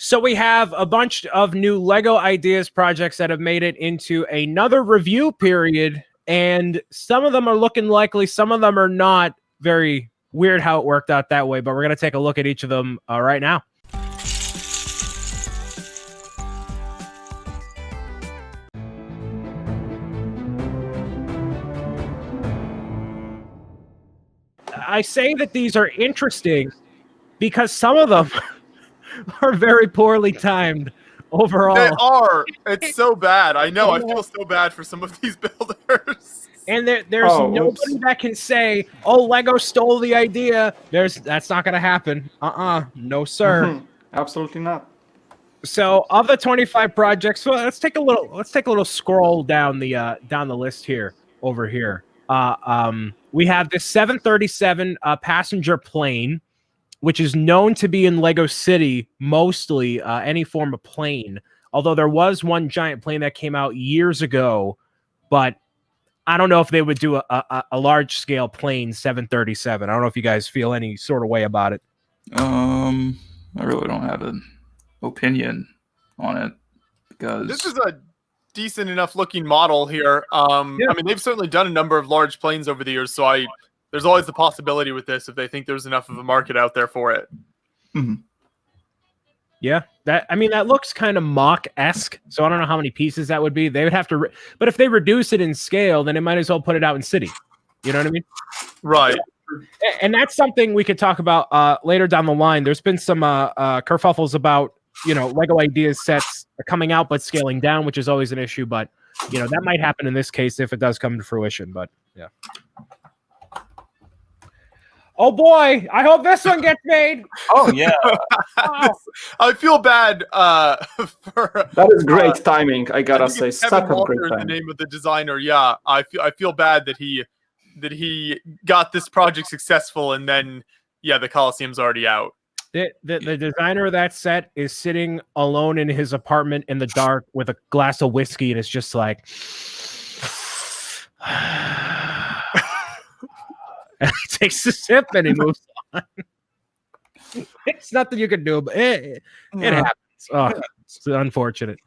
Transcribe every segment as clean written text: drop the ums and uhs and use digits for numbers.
So we have a bunch of new Lego Ideas projects that have made it into another review period, and some of them are looking likely, some of them are not. Very weird how it worked out that way, but we're going to take a look at each of them right now. I say that these are interesting because some of them are very poorly timed overall. They are. It's so bad. I know. I feel so bad for some of these builders. And there's nobody that can say, "Oh, Lego stole the idea." That's not going to happen. No, sir. Absolutely not. So, of the 25 projects, well, let's take a little scroll down the list here. Over here, we have this 737 passenger plane, which is known to be in Lego City, mostly any form of plane. Although there was one giant plane that came out years ago, but I don't know if they would do a large-scale plane 737. I don't know if you guys feel any sort of way about it. I really don't have an opinion on it because this is a decent enough looking model here. I mean, they've certainly done a number of large planes over the years, so there's always the possibility with this if they think there's enough of a market out there for it. Mm-hmm. Yeah, that looks kind of mock-esque, so I don't know how many pieces that would be. They would have to, but if they reduce it in scale, then it might as well put it out in City. You know what I mean? Right. And that's something we could talk about later down the line. There's been some kerfuffles about, Lego Ideas sets coming out but scaling down, which is always an issue. But, that might happen in this case if it does come to fruition. But, yeah. Oh, boy. I hope this one gets made. Oh, yeah. I feel bad for... That is great timing, I gotta say. Such a great timing. time. The name of the designer, yeah. I feel bad that he got this project successful and then, the Coliseum's already out. The designer of that set is sitting alone in his apartment in the dark with a glass of whiskey, and it's just like... takes a sip and he moves on. It's nothing you can do, but it happens. Oh, it's unfortunate.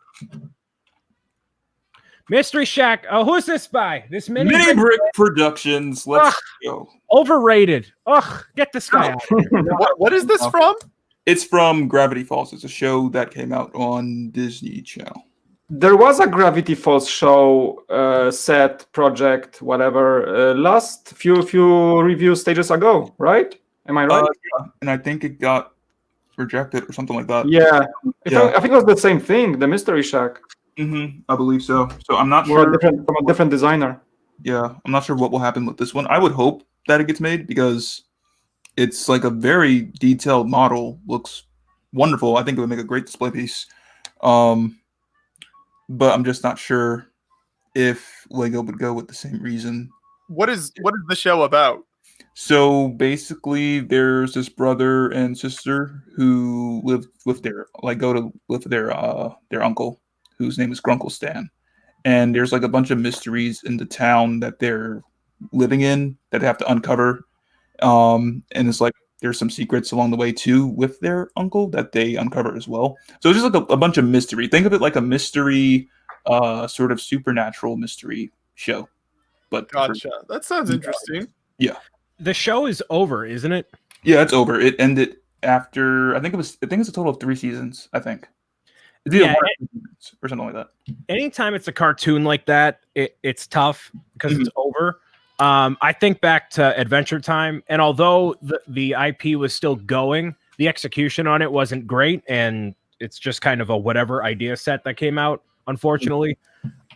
Mystery Shack. Oh, who's this by? This Mini Brick Productions. Let's go. Overrated. Ugh, get this guy out. What is this from? It's from Gravity Falls. It's a show that came out on Disney Channel. There was a Gravity Falls show, set, project, whatever, last few review stages ago, right? Am I right? Yeah. And I think it got rejected or something like that. Yeah. I think it was the same thing, the Mystery Shack. Mm-hmm. I believe so. So I'm not sure. From a different designer. Yeah, I'm not sure what will happen with this one. I would hope that it gets made because it's like a very detailed model. Looks wonderful. I think it would make a great display piece. But I'm just not sure if Lego would go with the same reason. What is the show about? So basically, there's this brother and sister who live with their uncle, whose name is Grunkle Stan. And there's like a bunch of mysteries in the town that they're living in that they have to uncover. And it's like there's some secrets along the way too with their uncle that they uncover as well. So it's just like a bunch of mystery. Think of it like a mystery, sort of supernatural mystery show. But gotcha. That sounds interesting. Yeah. The show is over, isn't it? Yeah, it's over. It ended after I think it's a total of 3 seasons. I think. Or something like that. Anytime it's a cartoon like that, it's tough because it's over. I think back to Adventure Time, and although the IP was still going, the execution on it wasn't great, and it's just kind of a whatever idea set that came out, unfortunately.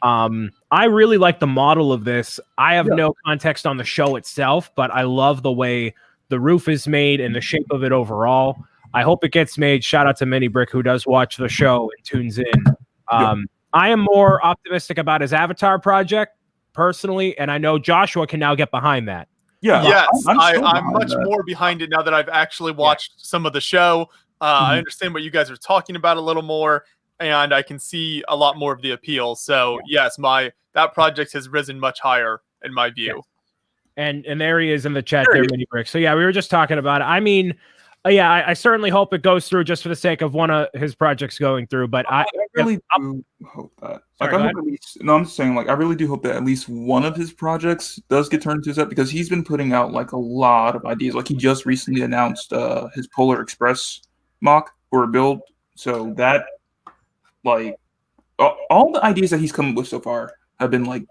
I really like the model of this. I have no context on the show itself, but I love the way the roof is made and the shape of it overall. I hope it gets made. Shout out to Mini Brick, who does watch the show and tunes in. I am more optimistic about his Avatar project, personally, and I know Joshua can now get behind that. Yeah, yes, I'm much more behind it now that I've actually watched some of the show. I understand what you guys are talking about a little more, and I can see a lot more of the appeal. So yes, that project has risen much higher in my view. Yes. And there he is in the chat there, Mini Brick. So yeah, we were just talking about it. I mean, Yeah, I certainly hope it goes through just for the sake of one of his projects going through. But I really do hope that. Sorry, Like, I hope at least, no, I'm just saying, like, I really do hope that at least one of his projects does get turned into a set because he's been putting out like a lot of ideas. Like, he just recently announced his Polar Express mock or build. So that, like, all the ideas that he's come up with so far have been like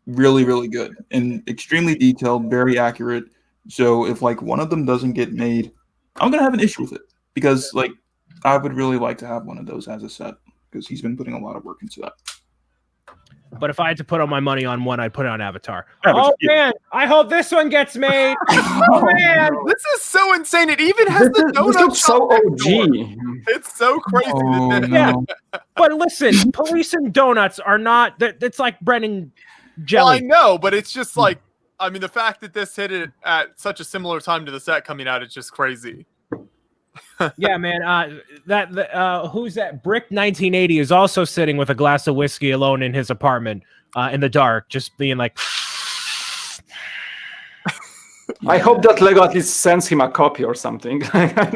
really, really good and extremely detailed, very accurate. So if like one of them doesn't get made, I'm gonna have an issue with it because like I would really like to have one of those as a set because he's been putting a lot of work into that. But if I had to put all my money on one, I'd put it on Avatar. Avatar, Man, I hope this one gets made. Oh man, this is so insane. It even has the donut. This looks so OG. It's so crazy. Yeah, but listen, police and donuts are not. It's like bread and jelly. Well, I know, but it's just like, I mean, the fact that this hit it at such a similar time to the set coming out, it's just crazy. Yeah, man. Who's that? Brick 1980 is also sitting with a glass of whiskey alone in his apartment in the dark, just being like. I hope that Lego at least sends him a copy or something. I don't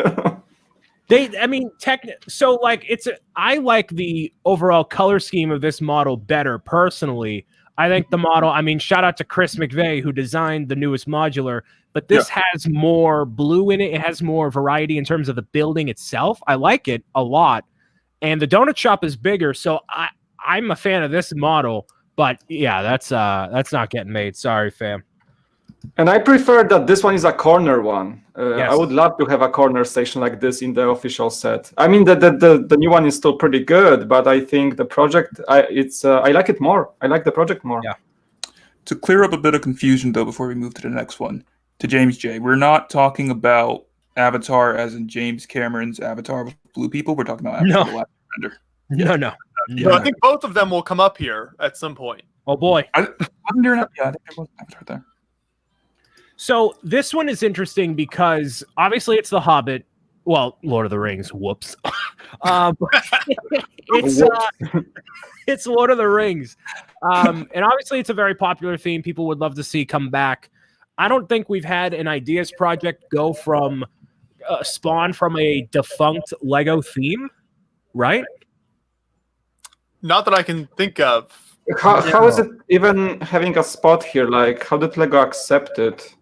know. So like I like the overall color scheme of this model better personally. I think the model, I mean, shout out to Chris McVeigh who designed the newest modular, but this has more blue in it. It has more variety in terms of the building itself. I like it a lot. And the donut shop is bigger, so I'm a fan of this model, but yeah, that's not getting made. Sorry, fam. And I prefer that this one is a corner one. Yes. I would love to have a corner station like this in the official set. I mean, the new one is still pretty good, but I think the project, I like it more. I like the project more. Yeah. To clear up a bit of confusion, though, before we move to the next one, to James J, we're not talking about Avatar as in James Cameron's Avatar with blue people. We're talking about Avatar the Last Airbender. No. I think both of them will come up here at some point. Oh boy. I think there was Avatar there. So this one is interesting because obviously it's The Hobbit. Well, Lord of the Rings. Whoops. It's Lord of the Rings. And obviously it's a very popular theme people would love to see come back. I don't think we've had an ideas project go from spawn from a defunct Lego theme, right? Not that I can think of. How is it even having a spot here? Like, how did Lego accept it?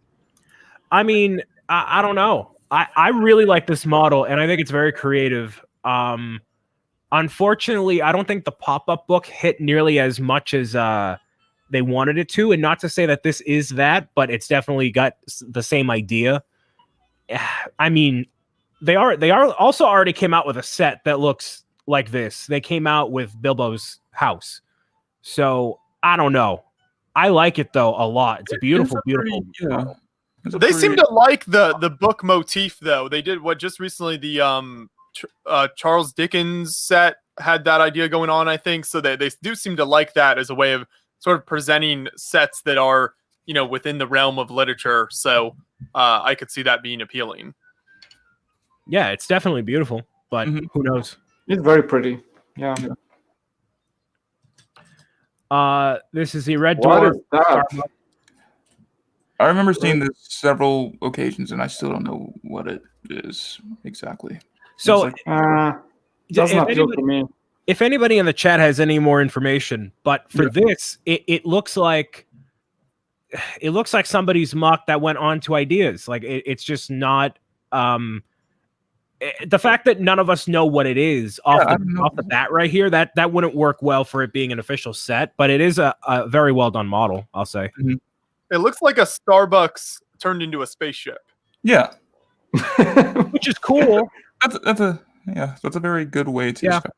I mean, I don't know. I really like this model, and I think it's very creative. Unfortunately, I don't think the pop-up book hit nearly as much as they wanted it to. And not to say that this is that, but it's definitely got the same idea. I mean, they are also already came out with a set that looks like this. They came out with Bilbo's house. So I don't know. I like it though a lot. It's a beautiful. Yeah. They seem to like the book motif though. They did what just recently the Charles Dickens set had that idea going on, I think. So they do seem to like that as a way of sort of presenting sets that are, you know, within the realm of literature. So I could see that being appealing. Yeah, it's definitely beautiful, but who knows? It's very pretty. Yeah. This is the Red What Dwarf. is that? I remember seeing this several occasions, and I still don't know what it is exactly. So, does not feel to me. If anybody in the chat has any more information, but for this, it looks like somebody's mock that went on to ideas. Like it's just not. The fact that none of us know what it is off the bat right here, that wouldn't work well for it being an official set, but it is a very well done model, I'll say. Mm-hmm. It looks like a Starbucks turned into a spaceship. Yeah. Which is cool. That's a very good way to describe it.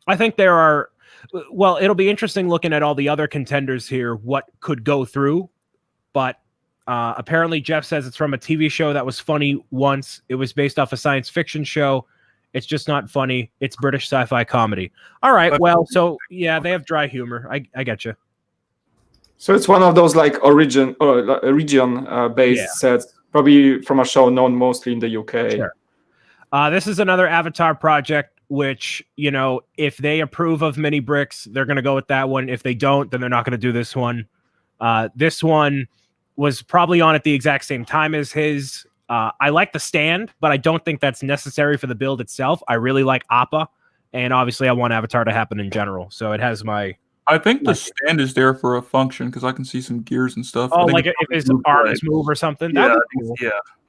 I think there are it'll be interesting looking at all the other contenders here, what could go through, but apparently Jeff says it's from a TV show that was funny once. It was based off a science fiction show. It's just not funny. It's British sci-fi comedy. All right. Well, so yeah, they have dry humor. I get you. So it's one of those like region based sets, probably from a show known mostly in the UK. Sure. This is another Avatar project, which, you know, if they approve of mini bricks, they're going to go with that one. If they don't, then they're not going to do this one. This one was probably on at the exact same time as his. I like the stand, but I don't think that's necessary for the build itself. I really like Appa, and obviously I want Avatar to happen in general. So it has my. I think the stand is there for a function because I can see some gears and stuff. Oh, like if his arms move or something. Yeah, cool.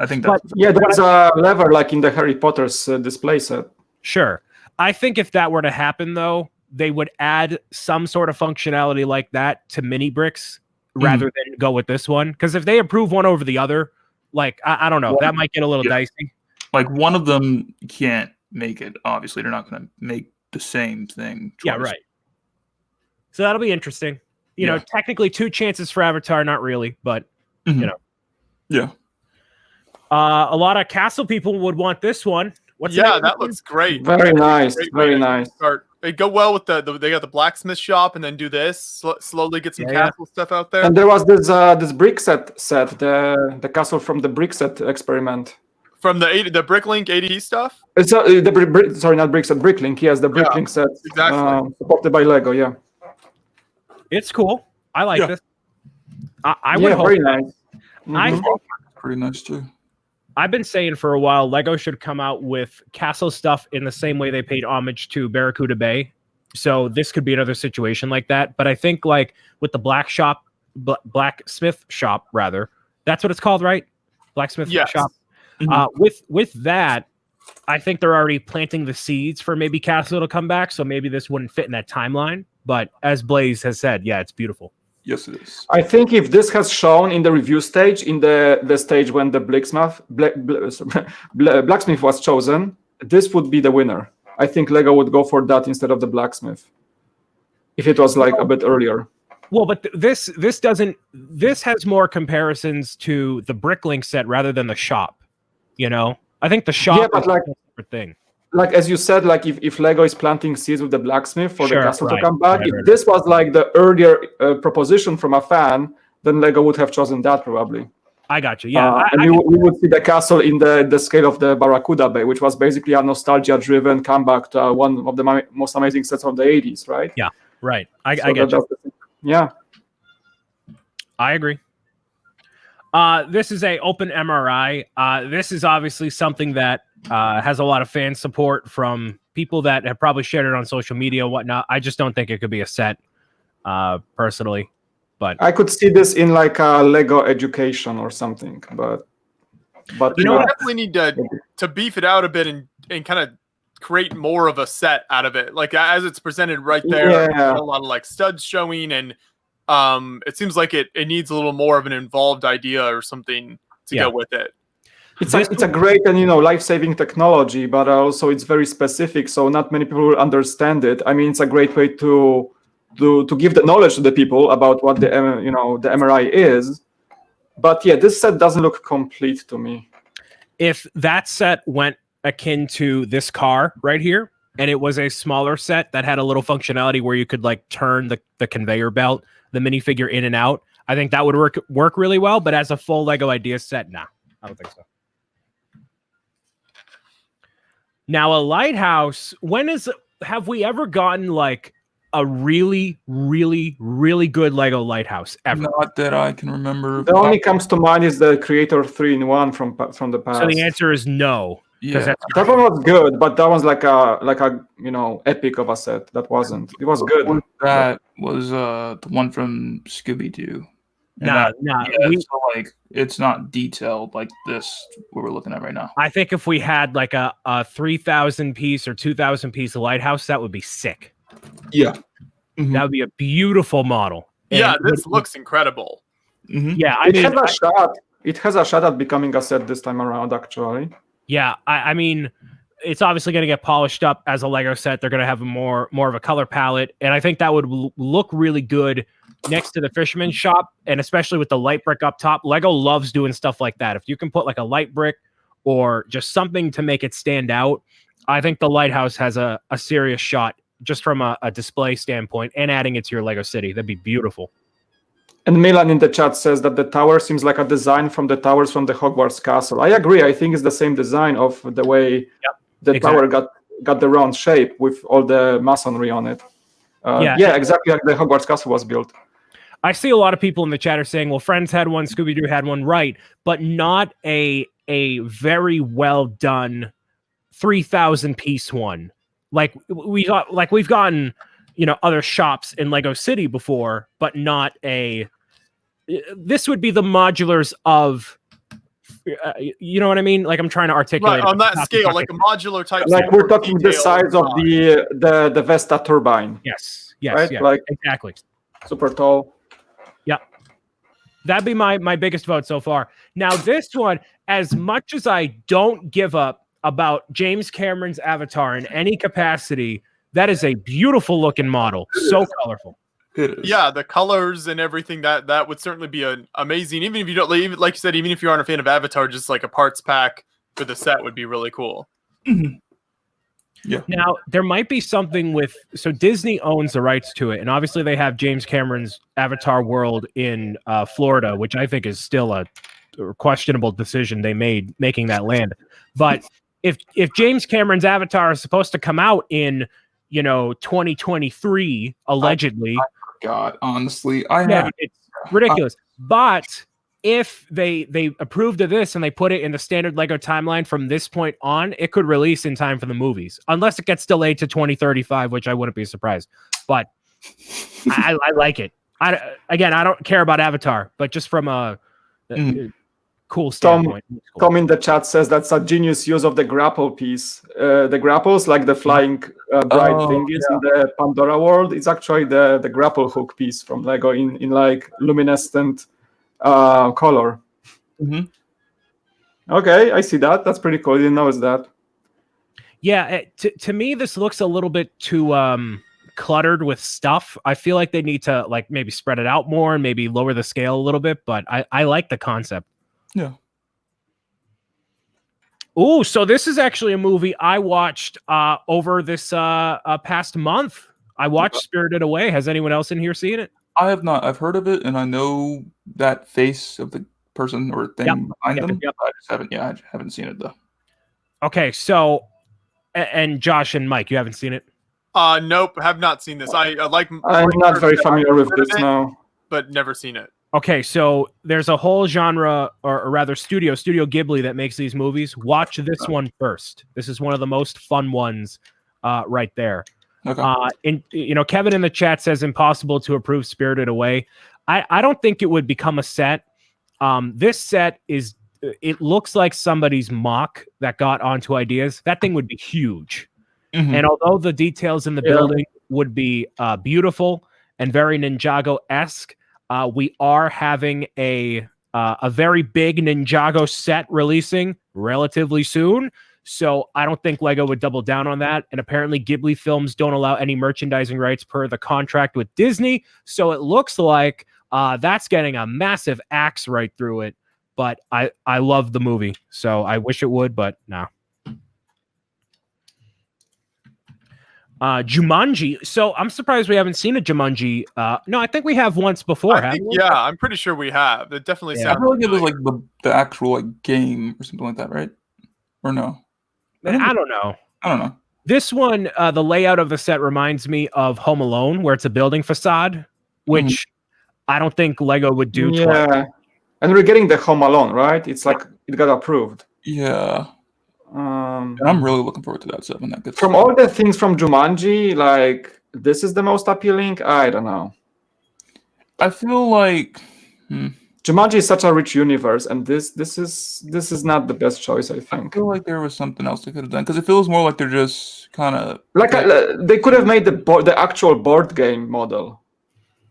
I think that's. There's a lever like in the Harry Potter's display set. Sure. I think if that were to happen, though, they would add some sort of functionality like that to mini bricks rather than go with this one. Because if they approve one over the other, like, I don't know, that might get a little dicey. Like, one of them can't make it. Obviously, they're not going to make the same thing twice. Yeah, right. So that'll be interesting. You know, technically 2 chances for Avatar, not really, but, you know. Yeah. A lot of castle people would want this one. That looks great. Very nice. Very nice. They go well with they got the blacksmith shop, and then do this slowly get some castle stuff out there. And there was this brick set, the castle from the brick set experiment. From the Bricklink ADE stuff. It's sorry, not brick set, Bricklink. Yes, the Bricklink set. Exactly. Supported by Lego. Yeah. It's cool. I like this. I would hope. Very nice. I think pretty nice too. I've been saying for a while, Lego should come out with castle stuff in the same way they paid homage to Barracuda Bay. So this could be another situation like that. But I think like with the blacksmith shop, rather, that's what it's called, right? Blacksmith shop. With that, I think they're already planting the seeds for maybe castle to come back. So maybe this wouldn't fit in that timeline. But as Blaze has said, it's beautiful. Yes, it is. I think if this has shown in the review stage, in the stage when the blacksmith was chosen, this would be the winner. I think Lego would go for that instead of the blacksmith, if it was like a bit earlier. Well, but this has more comparisons to the Bricklink set rather than the shop. You know, I think the shop is a different thing. Like as you said, like if Lego is planting seeds with the blacksmith for the castle to come back, if this was like the earlier proposition from a fan, then Lego would have chosen that probably. I got you. Yeah, and we would see the castle in the scale of the Barracuda Bay, which was basically a nostalgia-driven comeback to one of the most amazing sets of the 80s, right? Yeah, right. I get you. Yeah, I agree. This is a open MRI. This is obviously something that has a lot of fan support from people that have probably shared it on social media and whatnot. I just don't think it could be a set, personally. But I could see this in like a Lego education or something. But you know, we definitely need to beef it out a bit and kind of create more of a set out of it. Like as it's presented right there, a lot of like studs showing, and it seems like it needs a little more of an involved idea or something to go with it. It's a great and life-saving technology, but also it's very specific, so not many people will understand it. I mean, it's a great way to give the knowledge to the people about what the the MRI is. But this set doesn't look complete to me. If that set went akin to this car right here, and it was a smaller set that had a little functionality where you could like turn the conveyor belt, the minifigure in and out, I think that would work really well. But as a full Lego idea set, nah, I don't think so. Now, a Lighthouse, have we ever gotten like a really, really, really good Lego Lighthouse ever? Not that I can remember. The only comes to mind is the Creator 3-in-1 from the past. So the answer is no. Yeah, that one was good, but that was like a epic of a set. That wasn't. It was good. That was the one from Scooby-Doo. Nah. So like it's not detailed like this what we're looking at right now. I think if we had like a 3,000 piece or 2,000 piece Lighthouse, that would be sick. Yeah, that would be a beautiful model. This looks incredible. Yeah, it has a shot at becoming a set this time around, actually. Yeah, I mean, it's obviously going to get polished up as a Lego set. They're going to have more of a color palette, and I think that would look really good next to the fisherman's shop, and especially with the light brick up top. Lego loves doing stuff like that. If you can put like a light brick or just something to make it stand out, I think the Lighthouse has a serious shot just from a display standpoint, and adding it to your Lego city. That'd be beautiful. And Milan in the chat says that the tower seems like a design from the towers from the Hogwarts castle. I agree. I think it's the same design of the way tower got the round shape with all the masonry on it. Exactly like the Hogwarts castle was built. I see a lot of people in the chat are saying, well, Friends had one, Scooby-Doo had one, right, but not a a very well done 3,000 piece one. Like we've gotten, other shops in Lego City before, but not this would be the modulars of, you know what I mean? Like I'm trying to articulate on that scale, like a modular type. Like we're talking the size of the Vesta turbine. Yes, right? Yeah, like exactly. Super tall. Yeah. That'd be my biggest vote so far. Now, this one, as much as I don't give up about James Cameron's Avatar in any capacity, that is a beautiful looking model. So colorful. It is. Yeah, the colors and everything that would certainly be amazing. Even if you don't, like you said, even if you aren't a fan of Avatar, just like a parts pack for the set would be really cool. Mm-hmm. Yeah. Now, there might be something so Disney owns the rights to it, and obviously they have James Cameron's Avatar world in Florida, which I think is still a questionable decision they made making that land. But if James Cameron's Avatar is supposed to come out in 2023 allegedly, God, honestly, it's ridiculous. But if they approved of this and they put it in the standard Lego timeline from this point on, it could release in time for the movies, unless it gets delayed to 2035, which I wouldn't be surprised. But I like it. I don't care about Avatar, but just from a cool standpoint. Tom in the chat says that's a genius use of the grapple piece. The grapples, like the flying bright thingies in the Pandora world, it's actually the grapple hook piece from Lego in like luminescent color. Mm-hmm. Okay, I see that. That's pretty cool. I didn't notice that. Yeah, to me, this looks a little bit too cluttered with stuff. I feel like they need to like maybe spread it out more and maybe lower the scale a little bit, but I like the concept. Yeah. Oh, so this is actually a movie I watched over this past month. I watched Spirited Away. Has anyone else in here seen it? I have not. I've heard of it, and I know that face of the person or thing behind them. Yep. I just haven't. Yeah, I haven't seen it though. Okay, so and Josh and Mike, you haven't seen it? Nope, have not seen this. I'm not very familiar with this now, but never seen it. Okay, so there's a whole genre, or rather Studio Ghibli that makes these movies. Watch this one first. This is one of the most fun ones right there. Okay. Kevin in the chat says impossible to approve Spirited Away. I don't think it would become a set. This set it looks like somebody's mock that got onto ideas. That thing would be huge. Mm-hmm. And although the details in the building would be beautiful and very Ninjago-esque, we are having a very big Ninjago set releasing relatively soon. So I don't think Lego would double down on that. And apparently Ghibli films don't allow any merchandising rights per the contract with Disney. So it looks like that's getting a massive axe right through it. But I love the movie. So I wish it would, but no. Jumanji. So I'm surprised we haven't seen a Jumanji. No, I think we have once before. I'm pretty sure we have. It definitely sounds. I feel like it was like the actual like game or something like that, right? Or no? I don't know. This one, the layout of the set reminds me of Home Alone, where it's a building facade, which I don't think Lego would do. Yeah, and we're getting the Home Alone, right? It's like it got approved. Yeah. I'm really looking forward to that set when that gets. From all the things from Jumanji, like this is the most appealing. I don't know. I feel like Jumanji is such a rich universe, and this is not the best choice. I think. I feel like there was something else they could have done because it feels more like they're just kind of like they could have made the actual board game model,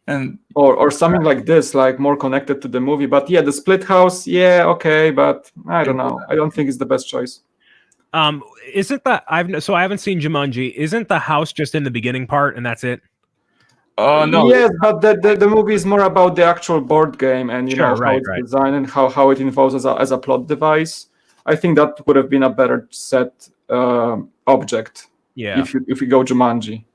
and or something like this, like more connected to the movie. But yeah, the split house, okay, but I don't know. I don't think it's the best choice. Isn't that I haven't seen Jumanji. Isn't the house just in the beginning part and that's it? No. Yes, but the movie is more about the actual board game and how it's designed and how it involves as a plot device. I think that would have been a better set object. Yeah. If we go Jumanji.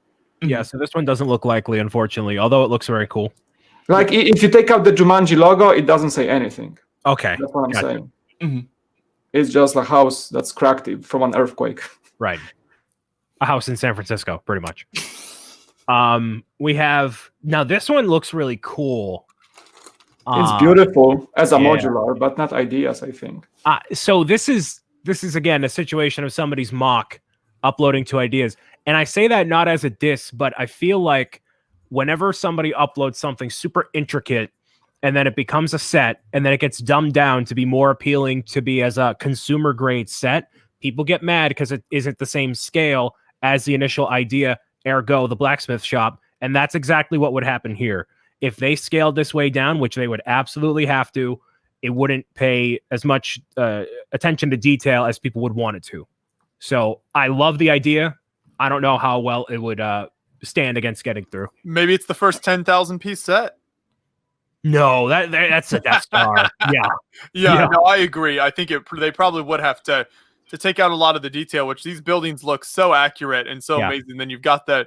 Yeah, so this one doesn't look likely, unfortunately, although it looks very cool. Like if you take out the Jumanji logo, it doesn't say anything. Okay. That's what I'm saying. Mm-hmm. It's just a house that's cracked from an earthquake. Right. A house in San Francisco, pretty much. We have now this one looks really cool. It's beautiful as a modular, but not ideas, I think. So this is again a situation of somebody's mock uploading to ideas, and I say that not as a diss, but I feel like whenever somebody uploads something super intricate and then it becomes a set and then it gets dumbed down to be more appealing to be as a consumer grade set, people get mad because it isn't the same scale as the initial idea, ergo the blacksmith shop. And that's exactly what would happen here. If they scaled this way down, which they would absolutely have to, it wouldn't pay as much attention to detail as people would want it to. So I love the idea. I don't know how well it would stand against getting through. Maybe it's the first 10,000 piece set. No, that's a Death Star. Yeah. No, I agree. I think they probably would have to take out a lot of the detail, which these buildings look so accurate and so amazing. Then you've got the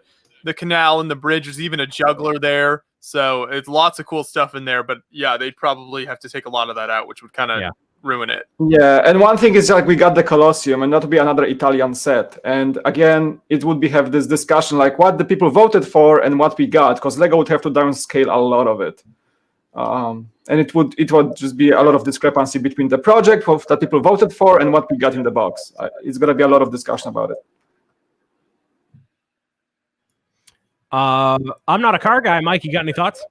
canal and the bridge. There's even a juggler there. So it's lots of cool stuff in there. But yeah, they'd probably have to take a lot of that out, which would kind of ruin it. Yeah, and one thing is like we got the Colosseum and not to be another Italian set. And again, it would have this discussion like what the people voted for and what we got, because Lego would have to downscale a lot of it. And it would just be a lot of discrepancy between the project that people voted for and what we got in the box. It's going to be a lot of discussion about it. I'm not a car guy. Mike, you got any thoughts?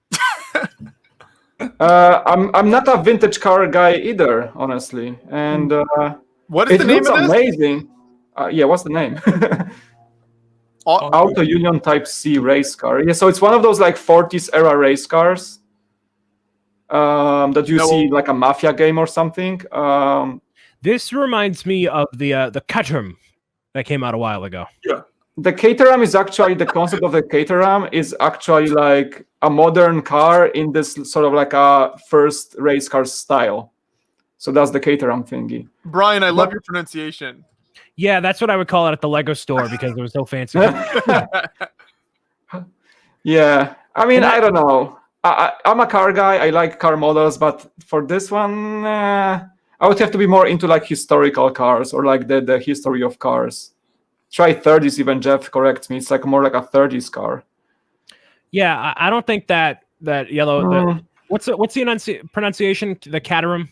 I'm not a vintage car guy either, honestly. And what is the name of this? Amazing. What's the name? Auto Union Type C race car. Yeah, so it's one of those like 40s era race cars that you see like a mafia game or something. This reminds me of the Caterham that came out a while ago. Yeah. The Caterham is actually, the concept of the Caterham is actually like a modern car in this sort of like a first race car style. So that's the Caterham thingy. Brian, I love your pronunciation. Yeah, that's what I would call it at the Lego store because it was so fancy. Yeah, I mean, I don't know. I'm a car guy. I like car models, but for this one, I would have to be more into like historical cars or like the history of cars. Try 30s even, Jeff corrects me. It's like more like a 30s car. Yeah, I don't think that yellow. What's the pronunciation? The Caterham.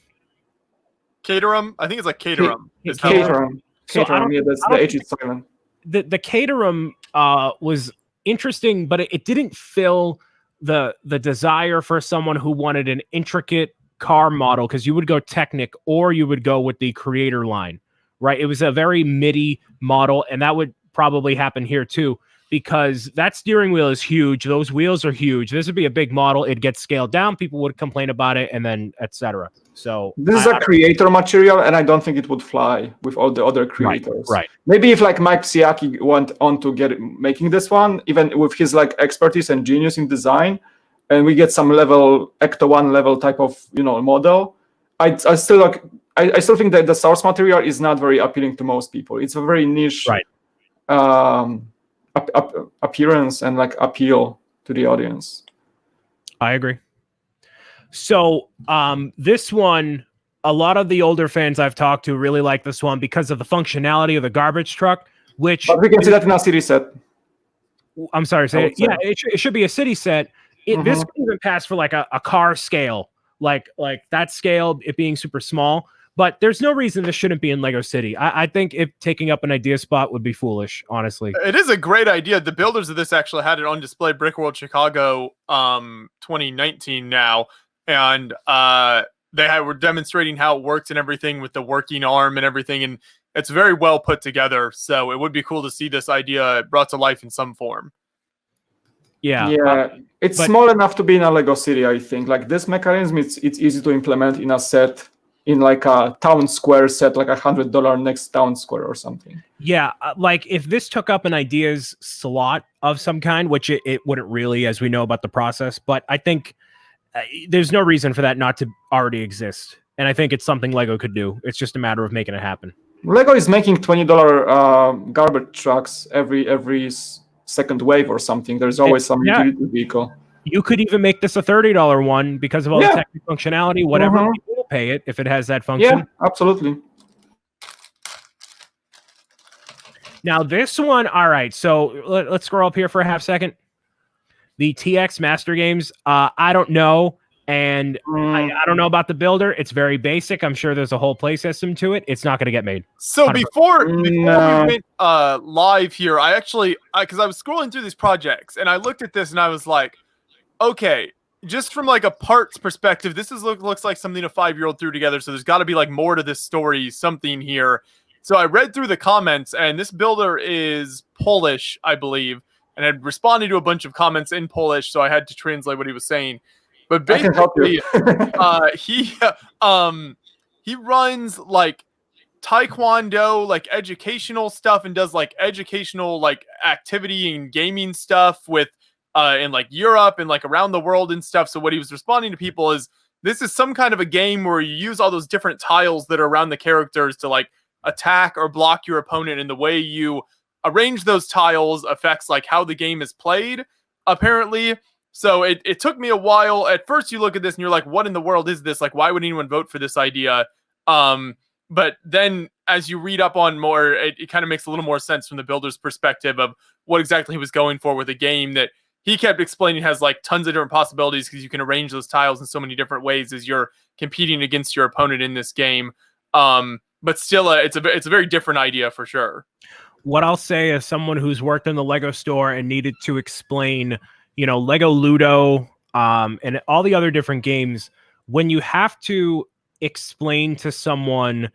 Caterham. I think it's like Caterham. Caterham. Caterham. Yeah, that's the H is silent. The Caterham was interesting, but it didn't fill the desire for someone who wanted an intricate car model, because you would go Technic or you would go with the Creator line. Right, it was a very MIDI model, and that would probably happen here too, because that steering wheel is huge. Those wheels are huge. This would be a big model. It gets scaled down. People would complain about it, and then etc. So this is a creator material, and I don't think it would fly with all the other creators. Right. Maybe if like Mike Siaki went on to making this one, even with his like expertise and genius in design, and we get some level Ecto 1 level type of model, I still think that the source material is not very appealing to most people. It's a very niche appearance and like appeal to the audience. I agree. So this one, a lot of the older fans I've talked to really like this one because of the functionality of the garbage truck, which... But we can see that in a city set. I'm sorry, say it. Yeah, it should be a city set. This could even pass for like a car scale, like that scale, it being super small. But there's no reason this shouldn't be in Lego City. I think if taking up an idea spot would be foolish, honestly. It is a great idea. The builders of this actually had it on display Brickworld Chicago 2019 now. And were demonstrating how it works and everything with the working arm and everything. And it's very well put together. So it would be cool to see this idea brought to life in some form. Yeah. It's small enough to be in a Lego City, I think. Like this mechanism, it's easy to implement in a set. In like a town square set, like $100 next town square or something. Yeah, like if this took up an ideas slot of some kind, which it wouldn't really, as we know about the process, but I think there's no reason for that not to already exist. And I think it's something Lego could do. It's just a matter of making it happen. Lego is making $20 garbage trucks every second wave or something. There's always some utility vehicle. You could even make this a $30 one because of all the technical functionality. Whatever, people will pay it if it has that function. Yeah, absolutely. Now this one, all right. So let's scroll up here for a half second. The TX Master Games. I don't know, And I don't know about the builder. It's very basic. I'm sure there's a whole play system to it. It's not going to get made. So before we went live here, I actually, because I was scrolling through these projects and I looked at this and I was like, okay, just from like a parts perspective, this looks like something a 5-year-old threw together. So there's got to be like more to this story, something here. So I read through the comments, and this builder is Polish, I believe, and had responded to a bunch of comments in Polish. So I had to translate what he was saying. But basically, he runs like taekwondo, like educational stuff, and does like educational like activity and gaming stuff with in like Europe and like around the world and stuff. So what he was responding to people is, this is some kind of a game where you use all those different tiles that are around the characters to like attack or block your opponent, and the way you arrange those tiles affects like how the game is played, apparently. So it took me a while. At first you look at this and you're like, what in the world is this? Like, why would anyone vote for this idea? But then as you read up on more, it kind of makes a little more sense from the builder's perspective of what exactly he was going for with a game that he kept explaining has like tons of different possibilities, because you can arrange those tiles in so many different ways as you're competing against your opponent in this game. But still, it's a very different idea for sure. What I'll say as someone who's worked in the Lego store and needed to explain, Lego Ludo, and all the other different games, when you have to explain to someone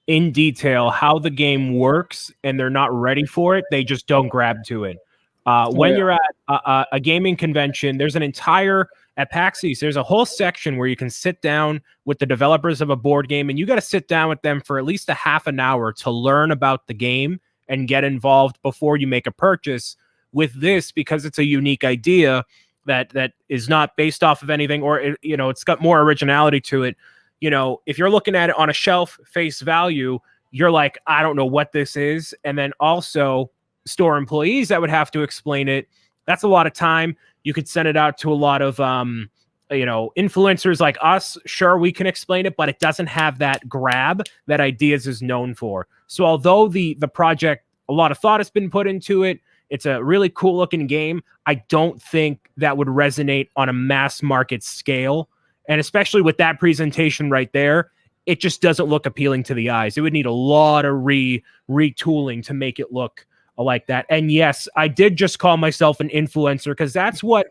in detail how the game works and they're not ready for it, they just don't grab to it. When you're at a gaming convention, there's an entire, at PAX East, there's a whole section where you can sit down with the developers of a board game, and you got to sit down with them for at least a half an hour to learn about the game and get involved before you make a purchase. With this, because it's a unique idea that is not based off of anything, or it's got more originality to it. If you're looking at it on a shelf face value, you're like, I don't know what this is. And then also store employees that would have to explain it. That's a lot of time. You could send it out to a lot of influencers like us. Sure, we can explain it, but it doesn't have that grab that Ideas is known for. So although the project, a lot of thought has been put into it, it's a really cool looking game, I don't think that would resonate on a mass market scale. And especially with that presentation right there, it just doesn't look appealing to the eyes. It would need a lot of retooling to make it look like that. And yes, I did just call myself an influencer, because that's what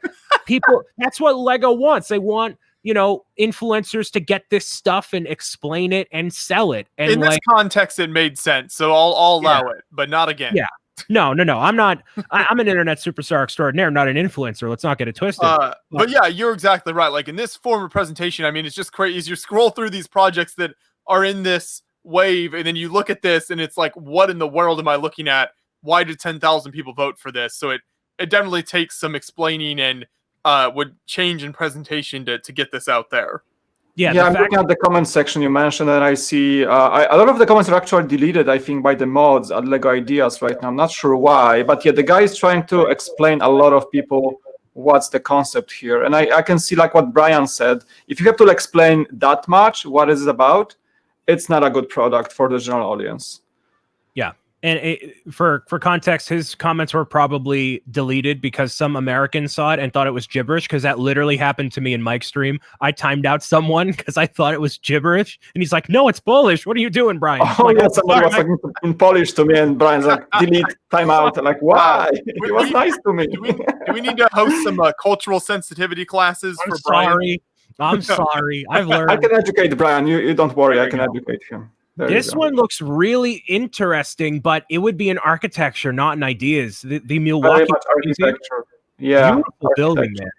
that's what Lego wants. They want, influencers to get this stuff and explain it and sell it. And in this context, it made sense. So I'll allow it, but not again. Yeah. No. I'm not. I'm an internet superstar extraordinaire, not an influencer. Let's not get it twisted. But yeah, you're exactly right. Like in this form of presentation, I mean, it's just crazy. As you scroll through these projects that are in this wave, and then you look at this, and it's like, what in the world am I looking at? Why did 10,000 people vote for this? So it definitely takes some explaining and would change in presentation to get this out there. Yeah, I'm looking at the comment section you mentioned, and I see a lot of the comments are actually deleted, I think, by the mods at Lego Ideas right now. I'm not sure why, but yeah, the guy is trying to explain a lot of people what's the concept here. And I can see, like what Brian said, if you have to explain that much what is it about, it's not a good product for the general audience. Yeah. And for context, his comments were probably deleted because some Americans saw it and thought it was gibberish, because that literally happened to me in Mike's stream. I timed out someone because I thought it was gibberish, and he's like, no, it's Polish. What are you doing, Brian? Oh, like, yeah, somebody was talking in Polish to me, and Brian's like, delete, time out. I'm like, why? It was nice to me. Do we need to host some cultural sensitivity classes for Brian? I'm sorry. I've learned. I can educate Brian. You don't worry. I can educate him. This one looks really interesting, but it would be an architecture, not an ideas. The Milwaukee architecture. Yeah, beautiful building there.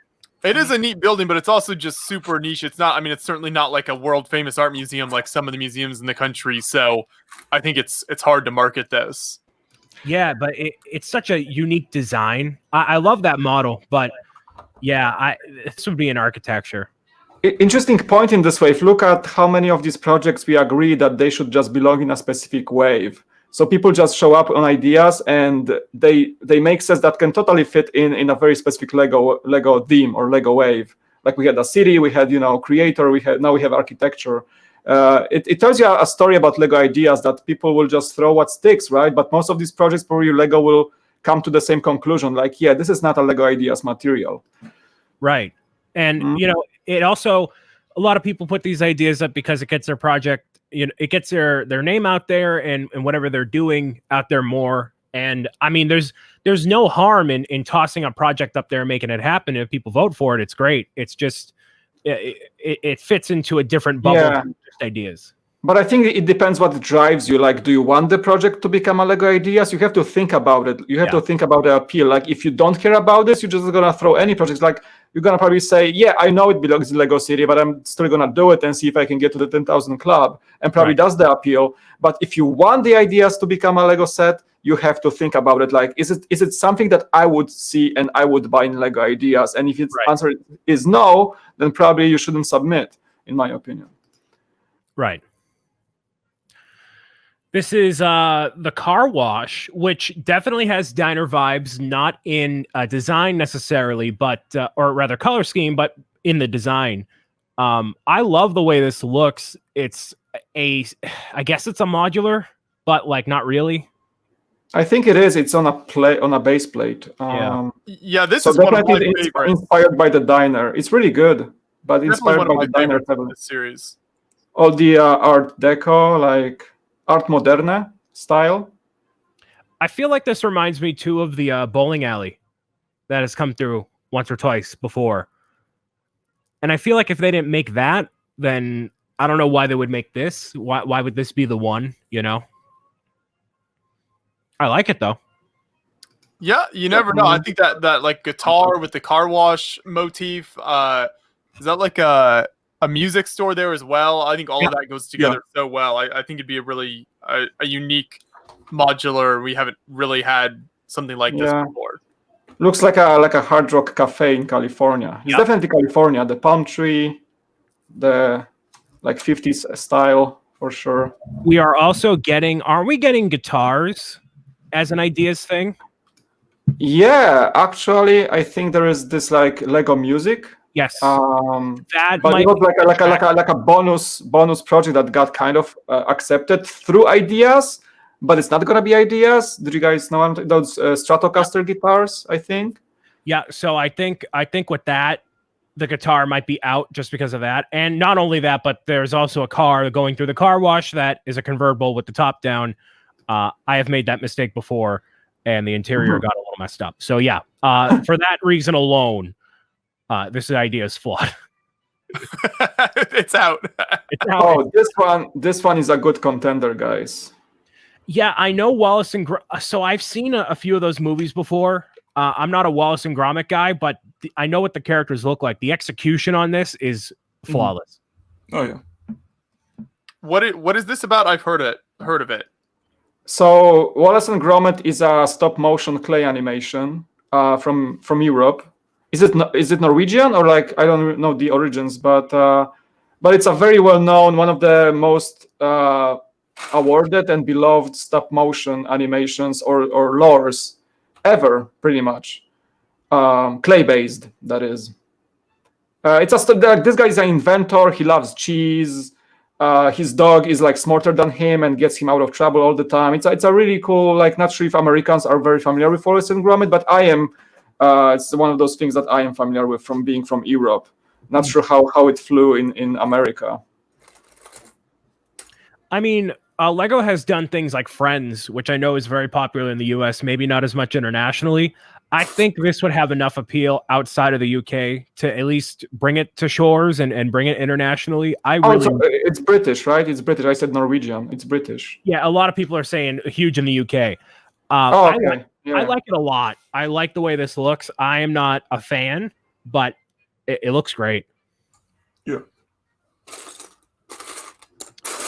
It is a neat building, but it's also just super niche. It's not, I mean, it's certainly not like a world famous art museum like some of the museums in the country. So I think it's hard to market this. Yeah, but it's such a unique design. I love that model, but yeah, this would be an architecture. Interesting point in this wave. Look at how many of these projects we agree that they should just belong in a specific wave. So people just show up on ideas, and they make sense that can totally fit in a very specific Lego theme or Lego wave. Like we had a city, we had creator, now we have architecture. It tells you a story about Lego ideas that people will just throw what sticks, right? But most of these projects, probably Lego will come to the same conclusion. Like, yeah, this is not a Lego ideas material. Right. And it also, a lot of people put these ideas up because it gets their project, it gets their name out there and whatever they're doing out there more. And I mean, there's no harm in tossing a project up there and making it happen. If people vote for it, it's great. It's just it fits into a different bubble than just ideas. But I think it depends what drives you. Like, do you want the project to become a Lego Ideas? You have to think about it. You have to think about the appeal. Like, if you don't care about this, you're just gonna throw any projects. Like, you're gonna probably say, yeah, I know it belongs in Lego City, but I'm still gonna do it and see if I can get to the 10,000 club. And probably that's the appeal. But if you want the ideas to become a Lego set, you have to think about it. Like, is it something that I would see and I would buy in Lego Ideas? And if its answer is no, then probably you shouldn't submit, in my opinion. Right. This is the car wash, which definitely has diner vibes, not in design necessarily, but or rather color scheme, but in the design. I love the way this looks. It's I guess it's a modular, but like not really. I think it is. It's on a base plate. This is one of my favorites. Inspired by the diner. It's really good, but inspired by the diner series. All the Art Deco, like Art Moderne style. I feel like this reminds me too of the bowling alley that has come through once or twice before. And I feel like if they didn't make that, then I don't know why they would make this. Why would this be the one, I like it though. Yeah, you never know. I think that like guitar with the car wash motif, is that like a music store there as well? I think all of that goes together so well. I think it'd be a really a unique modular. We haven't really had something like this before. Looks like a hard rock cafe in California. It's definitely California. The palm tree, the like 50s style for sure. We are also are we getting guitars as an ideas thing? Yeah, actually, I think there is this like Lego music. Yes, that might be like a bonus project that got kind of accepted through ideas, but it's not gonna be ideas. Did you guys know those Stratocaster guitars? I think. Yeah, so I think with that, the guitar might be out just because of that, and not only that, but there's also a car going through the car wash that is a convertible with the top down. I have made that mistake before, and the interior got a little messed up. So yeah, for that reason alone. This idea is flawed. It's out. It's out. Oh, this one is a good contender, guys. Yeah, I know Wallace and so I've seen a few of those movies before. I'm not a Wallace and Gromit guy, but I know what the characters look like. The execution on this is flawless. Oh yeah. What is this about? I've heard of it. So Wallace and Gromit is a stop motion clay animation from Europe. Is it Norwegian or like I don't know the origins, but it's a very well known, one of the most awarded and beloved stop motion animations or lores ever, pretty much. Clay based, that is. This guy is an inventor. He loves cheese. His dog is like smarter than him and gets him out of trouble all the time. It's a really cool. Like, not sure if Americans are very familiar with Wallace and Gromit, but I am. It's one of those things that I am familiar with from being from Europe. Not sure how it flew in America. I mean, Lego has done things like Friends, which I know is very popular in the US, maybe not as much internationally. I think this would have enough appeal outside of the UK to at least bring it to shores and bring it internationally. It's British, right? It's British. I said Norwegian. It's British. Yeah, a lot of people are saying huge in the UK. Okay. I like it a lot. I like the way this looks. I am not a fan, but it looks great. Yeah.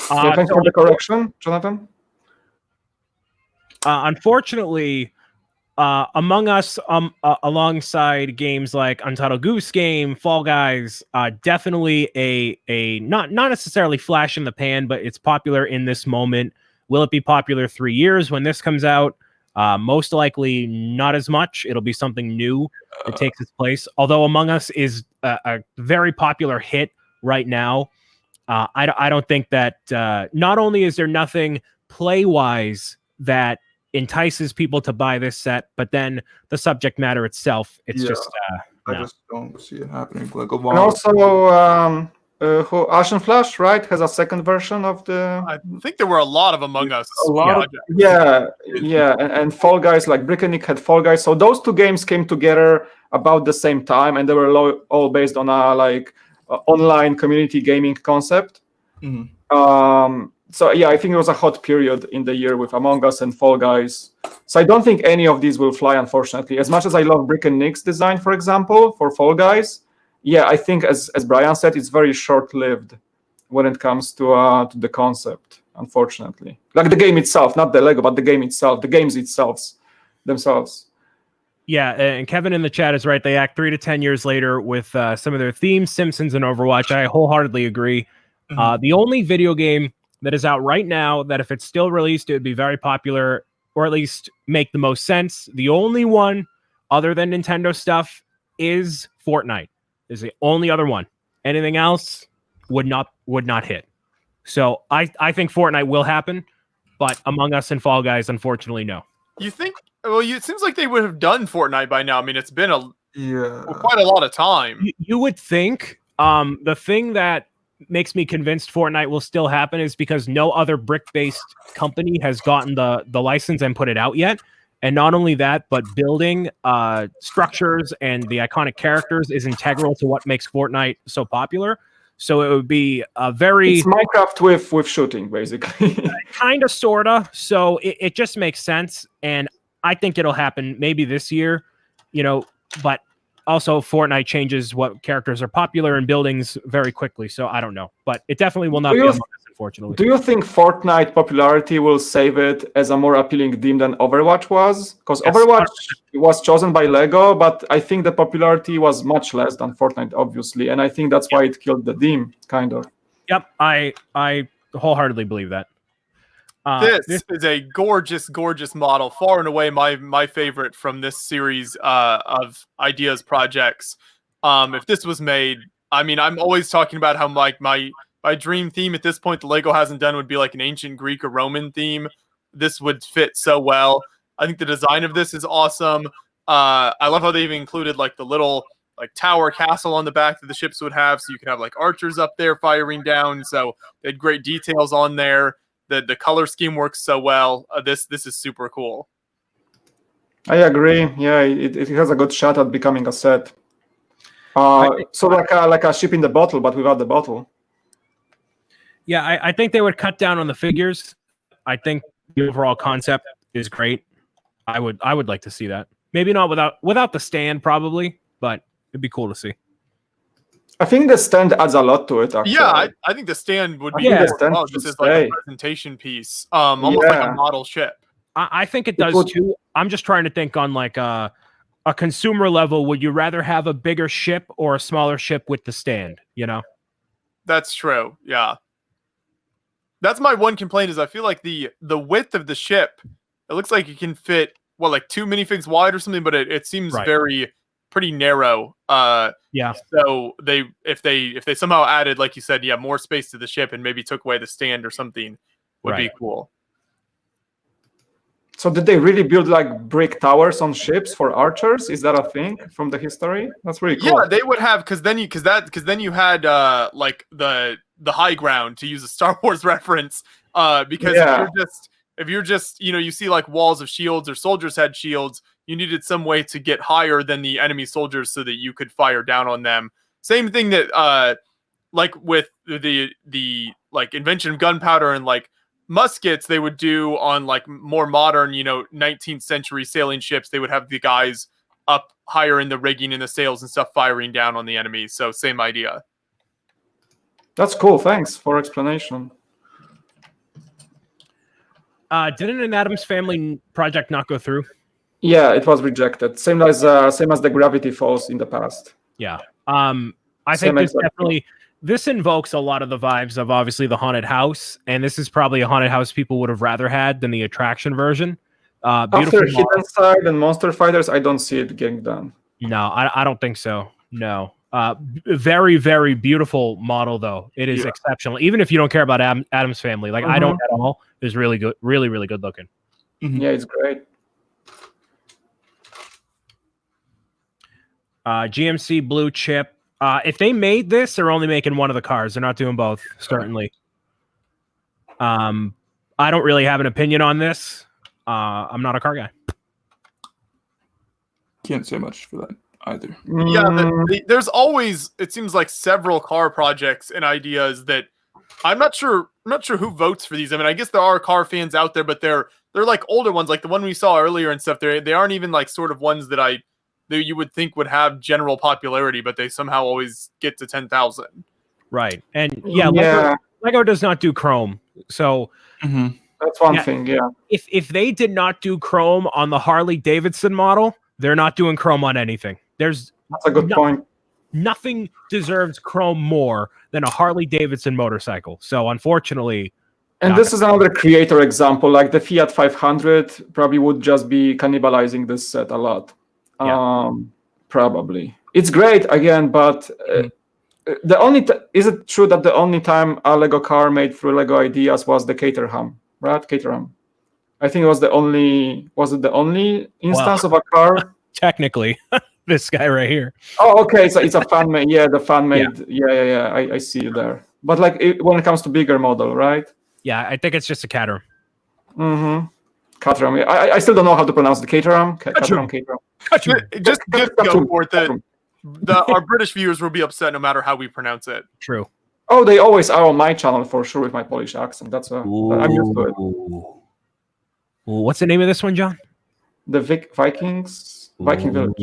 Thanks for the correction, Jonathan. Unfortunately, Among Us, alongside games like Untitled Goose Game, Fall Guys, definitely a not necessarily flash in the pan, but it's popular in this moment. Will it be popular 3 years when this comes out? Most likely not as much. It'll be something new that takes its place. Although Among Us is a very popular hit right now, I don't think that not only is there nothing play-wise that entices people to buy this set, but then the subject matter itself, it's just I just don't see it happening. Like a And lot. also, who Ashen Flash, right, has a second version of the. I think there were a lot of Among Us. A lot of- Yeah, and Fall Guys, like Brick and Nick had Fall Guys. So those two games came together about the same time, and they were all based on a online community gaming concept. So yeah, I think it was a hot period in the year with Among Us and Fall Guys. So I don't think any of these will fly, unfortunately. As much as I love Brick and Nick's design, for example, for Fall Guys, yeah, I think as Brian said, it's very short-lived when it comes to the concept, unfortunately. Like the game itself, not the Lego, but the game itself, the games themselves. Yeah, and Kevin in the chat is right. They act 3 to 10 years later with some of their themes, Simpsons and Overwatch. I wholeheartedly agree. The only video game that is out right now that if it's still released, it would be very popular or at least make the most sense. The only one other than Nintendo stuff is Fortnite. Is the only other one. Anything else would not hit. So I think Fortnite will happen, but Among Us and Fall Guys, unfortunately, no. You think? Well, it seems like they would have done Fortnite by now. I mean, it's been quite a lot of time. You would think. The thing that makes me convinced Fortnite will still happen is because no other brick-based company has gotten the license and put it out yet. And not only that, but building structures and the iconic characters is integral to what makes Fortnite so popular. So it would be a very... It's Minecraft with shooting, basically. Kind of, sort of. So it just makes sense. And I think it'll happen maybe this year, but also Fortnite changes what characters are popular in buildings very quickly. So I don't know. But it definitely will not be Among Us, unfortunately. Do you think Fortnite popularity will save it as a more appealing theme than Overwatch was? Because Overwatch was chosen by Lego, but I think the popularity was much less than Fortnite, obviously. And I think that's why it killed the theme, kind of. Yep, I wholeheartedly believe that. This is a gorgeous, gorgeous model. Far and away my favorite from this series of ideas projects. If this was made, I mean, I'm always talking about how my dream theme at this point the Lego hasn't done would be like an ancient Greek or Roman theme. This would fit so well. I think the design of this is awesome. I love how they even included like the little tower castle on the back that the ships would have, so you can have like archers up there firing down. So they had great details on there. The color scheme works so well. This is super cool. I agree. Yeah, it has a good shot at becoming a set. So like a ship in the bottle, but without the bottle. Yeah, I think they would cut down on the figures. I think the overall concept is great. I would like to see that. Maybe not without the stand, probably, but it'd be cool to see. I think the stand adds a lot to it, actually. Yeah, I think the stand would be just as like a presentation piece, almost like a model ship. I think it does too. I'm just trying to think on like a consumer level. Would you rather have a bigger ship or a smaller ship with the stand? That's true. Yeah, that's my one complaint is I feel like the width of the ship, it looks like it can fit like 2 minifigs wide or something, but it seems pretty narrow. Yeah. So if they somehow added, like you said, more space to the ship and maybe took away the stand or something, would be cool. So did they really build like brick towers on ships for archers? Is that a thing from the history? That's really cool. Yeah, they would have because then you had like the high ground, to use a Star Wars reference. Because if you're just you see like walls of shields or soldiers had shields, you needed some way to get higher than the enemy soldiers so that you could fire down on them. Same thing that like with the like invention of gunpowder and like muskets, they would do on like more modern 19th century sailing ships. They would have the guys up higher in the rigging and the sails and stuff firing down on the enemy. So same idea. That's cool. Thanks for explanation. Didn't an Addams Family project not go through? Yeah, it was rejected. Same as the Gravity Falls in the past. Yeah. I think this invokes a lot of the vibes of obviously the haunted house, and this is probably a haunted house people would have rather had than the attraction version. After Hidden Side and Monster Fighters, I don't see it getting done. No, I don't think so. No. Very, very beautiful model, though. It is exceptional. Even if you don't care about Addams Family, like I don't at all, it's really good, really, really good looking. Yeah, it's great. GMC blue chip. If they made this, they're only making one of the cars. They're not doing both, certainly. I don't really have an opinion on this. I'm not a car guy. Can't say much for that either. Yeah, there's always, it seems like, several car projects and ideas that I'm not sure who votes for these. I mean, I guess there are car fans out there, but they're like older ones, like the one we saw earlier and stuff. They aren't even like sort of ones that you would think would have general popularity, but they somehow always get to 10,000. Right. And Lego does not do chrome. So that's one thing. Yeah. If they did not do chrome on the Harley Davidson model, they're not doing chrome on anything. That's a good point. Nothing deserves chrome more than a Harley Davidson motorcycle. So unfortunately, and this is another creator example. Like the Fiat 500 probably would just be cannibalizing this set a lot. Probably it's great again, but the only is it true that the only time a Lego car made through Lego Ideas was the Caterham, right? Caterham. I think it was the only. Was it the only instance of a car? Technically, this guy right here. Oh, okay. So it's a fan made. Yeah, the fan made. Yeah. I see you there. But like when it comes to bigger model, right? Yeah, I think it's just a Caterham. Caterham. I still don't know how to pronounce the Caterham. Caterham. Just go for it. Our British viewers will be upset no matter how we pronounce it. True. Oh, they always are on my channel for sure with my Polish accent. That's I'm used to it. What's the name of this one, John? The Vikings. Viking Village.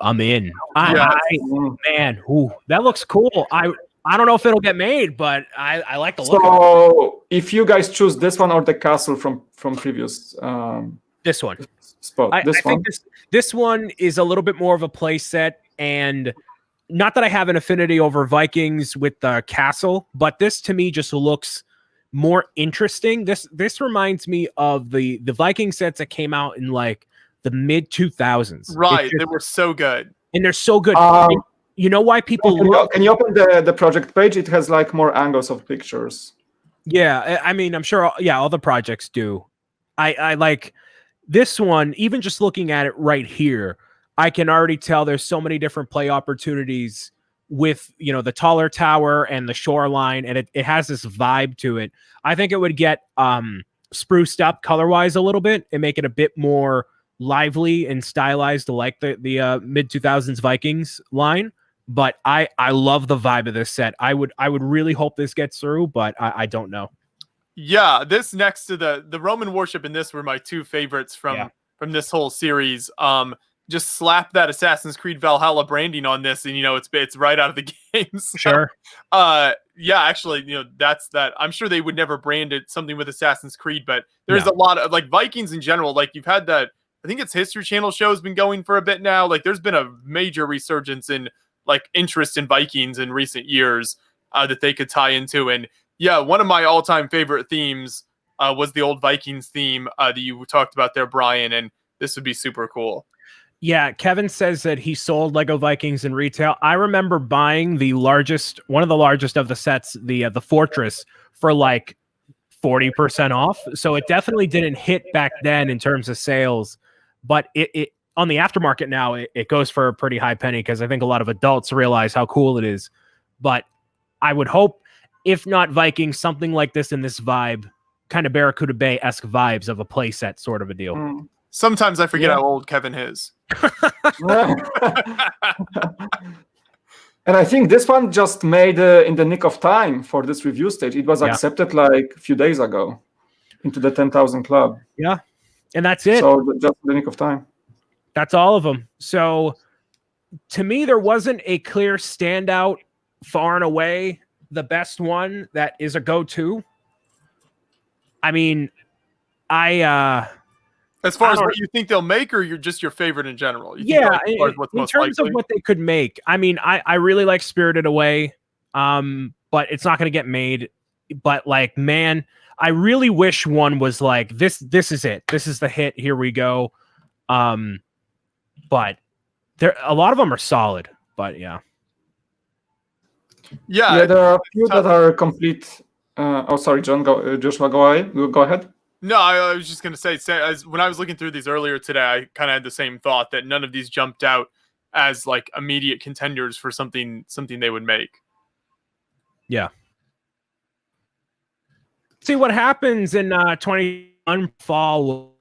I'm in. Man, that looks cool. I don't know if it'll get made, but I like the look. So if you guys choose this one or the castle from previous this one spot, I think this one is a little bit more of a play set, and not that I have an affinity over Vikings with the castle, but this to me just looks more interesting. This reminds me of the Viking sets that came out in like the mid 2000s. Right, they were so good, and they're so good. You know why people can you open the project page? It has like more angles of pictures. Yeah, I mean, I'm sure. Yeah, all the projects do. I like this one. Even just looking at it right here, I can already tell there's so many different play opportunities with, the taller tower and the shoreline, and it has this vibe to it. I think it would get spruced up color-wise a little bit and make it a bit more lively and stylized, like the mid 2000s Vikings line. But I love the vibe of this set. I would really hope this gets through, but I don't know. Yeah, this next to the Roman worship and this were my two favorites from this whole series. Just slap that Assassin's Creed Valhalla branding on this, and it's right out of the game. So, sure. Actually, that's that. I'm sure they would never brand it something with Assassin's Creed, but there's a lot of like Vikings in general. Like you've had that. I think it's History Channel show has been going for a bit now. Like there's been a major resurgence in like interest in Vikings in recent years that they could tie into. And yeah, one of my all-time favorite themes was the old Vikings theme that you talked about there, Brian. And this would be super cool. Yeah, Kevin says that he sold Lego Vikings in retail. I remember buying one of the largest of the sets, the Fortress, for like 40% off. So it definitely didn't hit back then in terms of sales, but it on the aftermarket now it goes for a pretty high penny because I think a lot of adults realize how cool it is. But I would hope, if not Vikings, something like this in this vibe, kind of Barracuda Bay-esque vibes of a playset sort of a deal. Sometimes I forget how old Kevin is. And I think this one just made in the nick of time for this review stage. It was accepted like a few days ago into the 10,000 club. Yeah, and that's it. So just the nick of time. That's all of them. So to me, there wasn't a clear standout, far and away the best one that is a go-to. I mean, as far as what you think they'll make, or you're just your favorite in general? In terms of what they could make. I mean, I really like Spirited Away, but it's not going to get made. But like, man, I really wish one was like this. This is it. This is the hit. Here we go. But a lot of them are solid. But yeah, there are a few that are complete. Sorry, John. Joshua, go ahead. No, I was just going to say, when I was looking through these earlier today, I kind of had the same thought that none of these jumped out as like immediate contenders for something they would make. Yeah. See what happens in 21 fall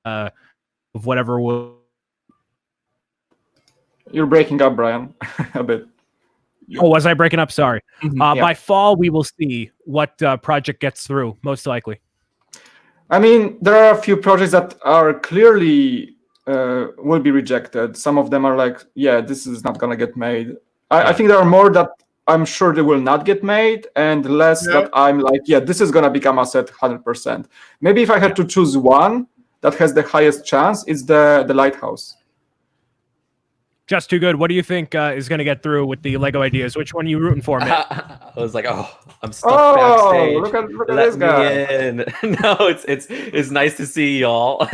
of whatever will. You're breaking up, Brian, a bit. Oh, was I breaking up? Sorry. Yeah. By fall, we will see what project gets through, most likely. I mean, there are a few projects that are clearly will be rejected. Some of them are like, yeah, this is not going to get made. I think there are more that I'm sure they will not get made, and less that I'm like, yeah, this is going to become a set 100%. Maybe if I had to choose one that has the highest chance, it's the Lighthouse. Just Too Good. What do you think is going to get through with the Lego ideas? Which one are you rooting for, man? I was like, oh, I'm stuck backstage. Look at Let this guy. me in. No, it's nice to see y'all.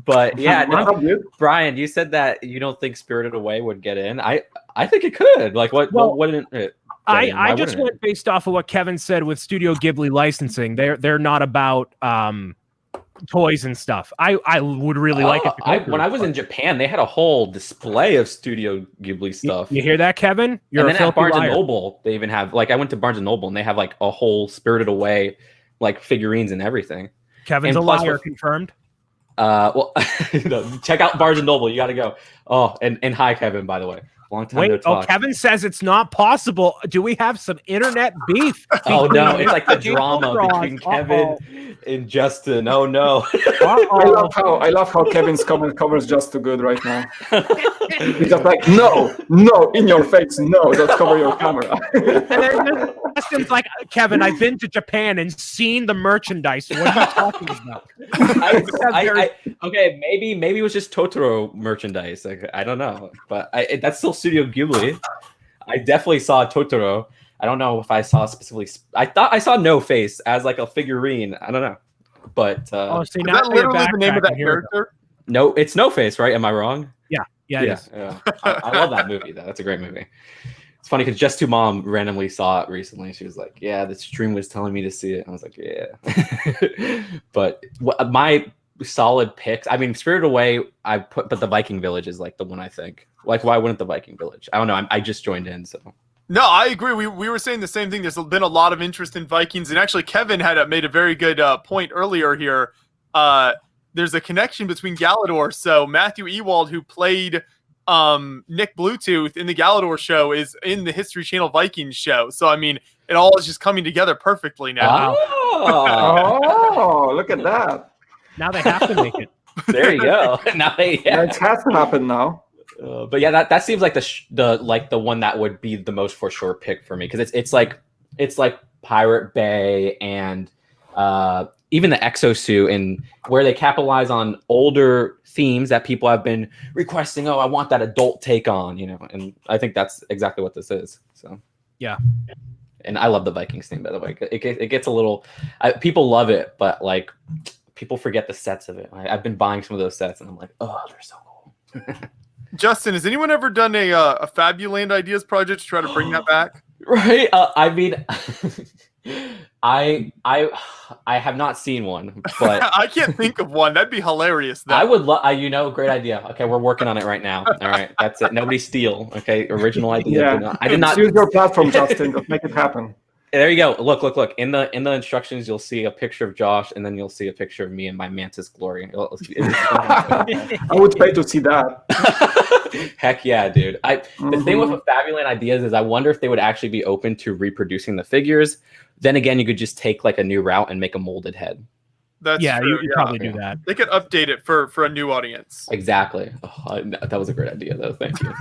But yeah, no, Brian, you said that you don't think Spirited Away would get in. I think it could. Like, what wouldn't it? I just went based off of what Kevin said with Studio Ghibli licensing. They're not about toys and stuff. I would really like it. When I was in Japan, they had a whole display of Studio Ghibli stuff. You hear that, Kevin? You're and then at Barnes and Noble, they even have I went to Barnes and Noble and they have like a whole Spirited Away like figurines and everything. Kevin's a liar, confirmed. Well, check out Barnes and Noble. You got to go. Oh, and hi, Kevin. By the way. Long time no talk. Kevin says it's not possible. Do we have some internet beef? Oh no, it's like the drama between Kevin and Justin. Oh no. I love how Kevin's comment covers Just Too Good right now. He's just like, no, in your face, no, just cover your camera. And then Justin's like, Kevin, I've been to Japan and seen the merchandise. What are you talking about? Okay, maybe it was just Totoro merchandise. Like, I don't know, but that's still Studio Ghibli. I definitely saw Totoro. I don't know if I saw specifically. I thought I saw No Face as like a figurine. I don't know, but now is that literally the name of that character? No, it's No Face, right? Am I wrong? Yeah, it is. Yeah. I love that movie though. That's a great movie. It's funny because Just2 Mom randomly saw it recently. She was like, "Yeah, the stream was telling me to see it." I was like, "Yeah," but my solid picks. I mean, Spirited Away. But the Viking Village is like the one I think. Like, why wouldn't the Viking Village? I don't know. I just joined in, so. No, I agree. We were saying the same thing. There's been a lot of interest in Vikings, and actually, Kevin had made a very good point earlier here. There's a connection between Galador. So Matthew Ewald, who played Nick Bluetooth in the Galador show, is in the History Channel Vikings show. So I mean, it all is just coming together perfectly now. Oh, look at that! Now they have to make it. There you go. It has to happen now. But yeah, that seems like the one that would be the most for sure pick for me because it's like Pirate Bay and even the Exosuit and where they capitalize on older themes that people have been requesting. Oh, I want that adult take on, and I think that's exactly what this is. So yeah. And I love the Vikings theme, by the way. It gets a little people love it, but like people forget the sets of it. I've been buying some of those sets, and I'm like, oh, they're so cool. Justin, has anyone ever done a Fabuland Ideas project to try to bring that back? Right. I mean, I have not seen one, but I can't think of one. That'd be hilarious. Though. I would love. Great idea. Okay, we're working on it right now. All right, that's it. Nobody steal. Okay, original idea. Yeah. I did not use your platform, Justin. Just make it happen. There you go. Look. In the instructions, you'll see a picture of Josh, and then you'll see a picture of me in my Mantis glory. I would pay to see that. Heck yeah, dude. The thing with Fabuland Ideas is I wonder if they would actually be open to reproducing the figures. Then again, you could just take like a new route and make a molded head. That's true, you could probably do that. They could update it for a new audience. Exactly. Oh, that was a great idea, though. Thank you.